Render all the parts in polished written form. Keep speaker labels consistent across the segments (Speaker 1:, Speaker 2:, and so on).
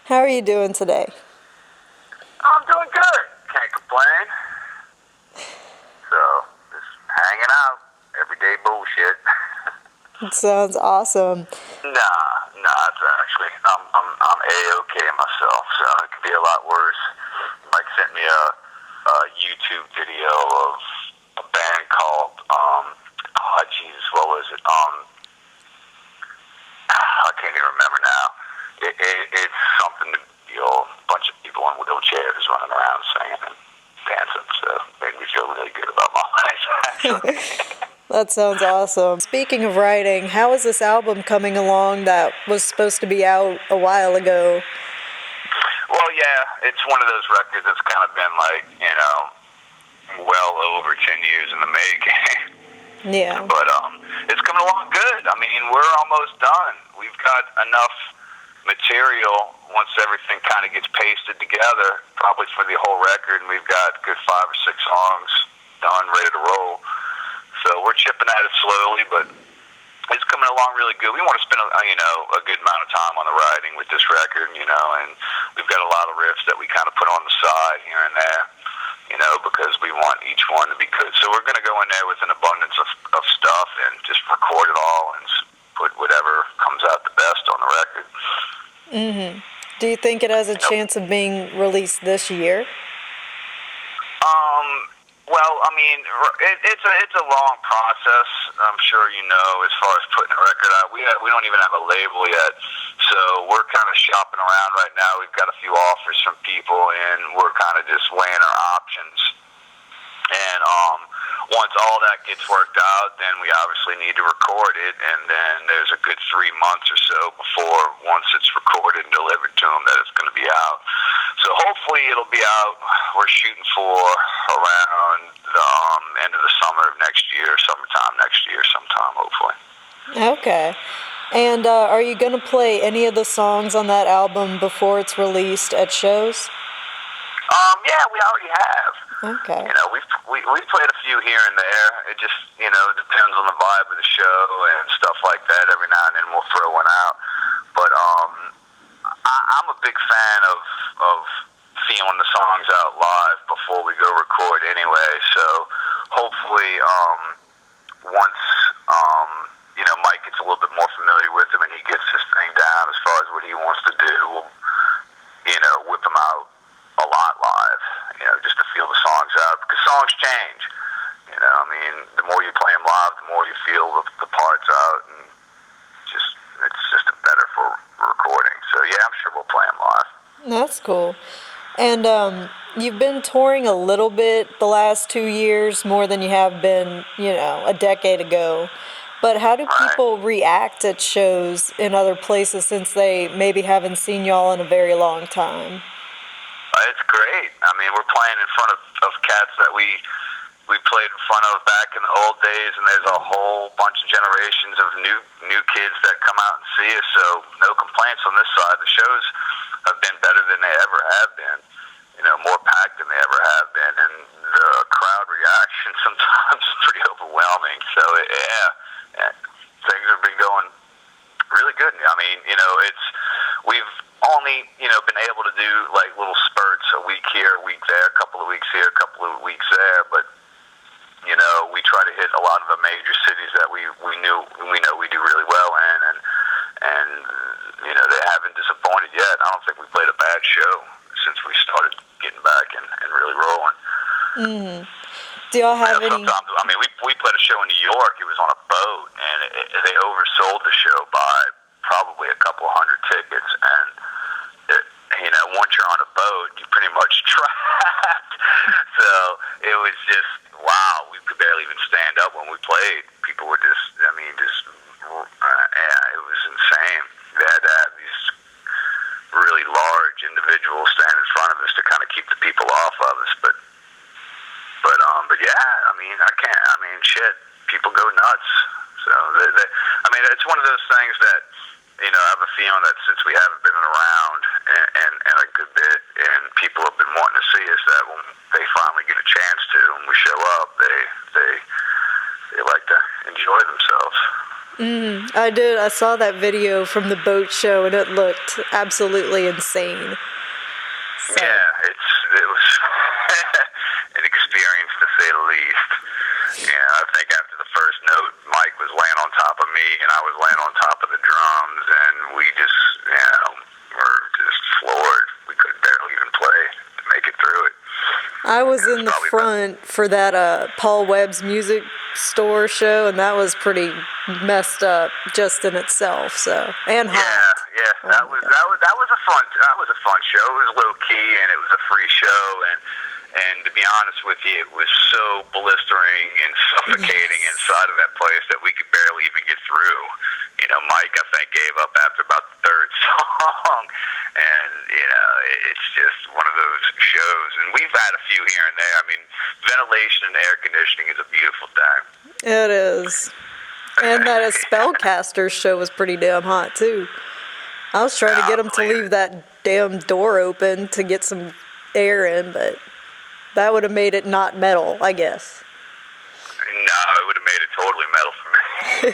Speaker 1: How are you doing today?
Speaker 2: I'm doing good. Can't complain. So, just hanging out. Everyday bullshit.
Speaker 1: It sounds awesome.
Speaker 2: It's actually, I'm A-OK myself, so it could be a lot worse. Mike sent me a YouTube video of a band called, oh Jesus, what was it? I can't even remember now. It's something to, a bunch of people in wheelchairs running around singing and dancing, so it made me feel really good about my life, actually.
Speaker 1: That sounds awesome. Speaking of writing, how is this album coming along that was supposed to be out a while ago?
Speaker 2: Well, yeah, it's one of those records that's kind of been like, well over 10 years in the making.
Speaker 1: Yeah.
Speaker 2: But it's coming along good. I mean, we're almost done. We've got enough material once everything kind of gets pasted together, probably for the whole record, and we've got good 5 or 6 songs done, ready to roll. So we're chipping at it slowly, but it's coming along really good. We want to spend a good amount of time on the writing with this record, and we've got a lot of riffs that we kind of put on the side here and there, because we want each one to be good. So we're going to go in there with an abundance of stuff and just record it all and put whatever comes out the best on the record.
Speaker 1: Mm-hmm. Do you think it has a chance of being released this year?
Speaker 2: Well, I mean, it's a long process. I'm sure as far as putting a record out. We don't even have a label yet, so we're kind of shopping around right now. We've got a few offers from people, and we're kind of just weighing our options. And once all that gets worked out, then we obviously need to record it, and then there's a good 3 months or so before, once it's recorded and delivered to them, that it's going to be out. So hopefully it'll be out. We're shooting for around the end of the summer of next year, summertime next year sometime, hopefully.
Speaker 1: Okay. And are you going to play any of the songs on that album before it's released at shows?
Speaker 2: Yeah, we already have.
Speaker 1: Okay.
Speaker 2: We've played a few here and there. It just, depends on the vibe of the show and stuff like that. Every now and then we'll throw one out. But I'm a big fan of feeling the songs out live before we go record anyway. So hopefully once, Mike gets a little bit more familiar with him and he gets his thing down as far as what he wants to do, we'll, whip him out a lot live, just to feel the songs out, because songs change. The more you play them live, the more you feel the parts out, and it's just better for recording. So yeah, I'm sure we'll play them live.
Speaker 1: That's cool. And you've been touring a little bit the last 2 years, more than you have been, a decade ago. But how do people react at shows in other places since they maybe haven't seen y'all in a very long time?
Speaker 2: It's great. I mean, we're playing in front of cats that we played in front of back in the old days, and there's a whole bunch of generations of new kids that come out and see us, so no complaints on this side. The shows have been better than they ever have been, more packed than they ever have been, and the crowd reaction sometimes is pretty overwhelming. So, things have been going really good. I mean, we've only, been able to do like little spurts, a week here, a week there, a couple of weeks here, a couple of weeks there, but we try to hit a lot of the major cities that we know we do really well in, and they haven't disappointed yet. I don't think we played a bad show since we started getting back and really rolling.
Speaker 1: Mm-hmm. Do y'all have any?
Speaker 2: Sometimes, I mean, we played a show in New York. It was on a boat, and they oversold the show by probably a couple hundred tickets, and once you're on a boat, you're pretty much trapped. So it was just, wow, we could barely even stand up when we played. People were it was insane. They had to have these really large individuals stand in front of us to kind of keep the people off of us. But yeah, I mean, shit, people go nuts. So it's one of those things that, I have a feeling that since we haven't been around and a good bit, and people have been wanting to see us, that when they finally get a chance to, when we show up, they like to enjoy themselves.
Speaker 1: I did. I saw that video from the boat show, and it looked absolutely insane. So.
Speaker 2: Yeah, it was an experience to say the least. Yeah, I think after the first note, Mike was laying on top of me, and I was laying on top of the drums, and we just, were just floored. We could barely even play to make it through it.
Speaker 1: I was in the front for that Paul Webb's music store show, and that was pretty messed up just in itself. So and hot.
Speaker 2: Yeah, that was a fun show. It was low key and it was a free show, and to be honest with you, it was so blistering and suffocating inside of that place that we could barely even get through. Mike, I think, gave up after about the third song, and it's just one of those shows. And we've had a few here and there. I mean, ventilation and air conditioning is a beautiful thing.
Speaker 1: It is. And that Spellcasters show was pretty damn hot too. I was trying to get them to leave that damn door open to get some air in, but that would have made it not metal, I guess.
Speaker 2: No, it would have made it totally metal for me.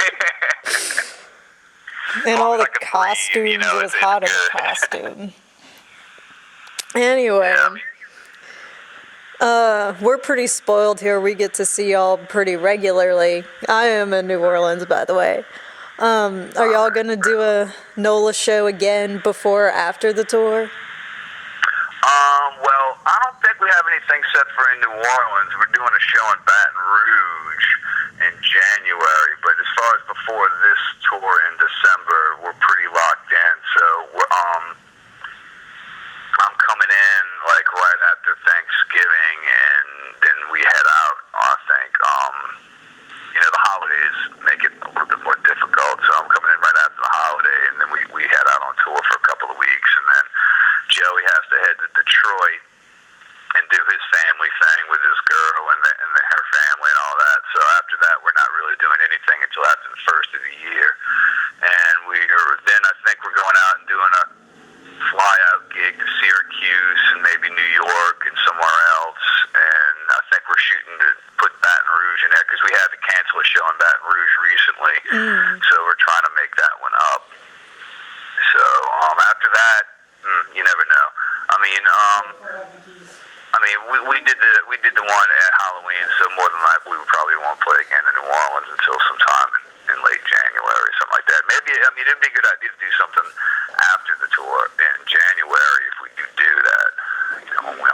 Speaker 1: And all the costumes, it was hot in the costume. Anyway, we're pretty spoiled here. We get to see y'all pretty regularly. I am in New Orleans, by the way. Are y'all going to do a NOLA show again before or after the tour?
Speaker 2: Well, I don't think we have anything set for in New Orleans. We're doing a show in Baton Rouge in January, but as far as before this tour in December, we're pretty locked in. So I'm coming in like right after Thanksgiving, and then we head out. I think the holidays make it a little bit more difficult, so I'm coming in right after the holiday, and then we head out on tour for a couple of weeks, and then Joey has to head to Detroit and do his family thing with his girl and her family and all that. So after that, we're not really doing anything until after the first of the year. And then I think we're going out and doing a fly-out gig to Syracuse and maybe New York and somewhere else. And I think we're shooting to put Baton Rouge in there because we had to cancel a show in Baton Rouge recently. So we're trying to make that one up. So after that, you never know. We did the one at Halloween, so more than likely we probably won't play again in New Orleans until sometime in late January or something like that. Maybe it'd be a good idea to do something after the tour in January if we do that. When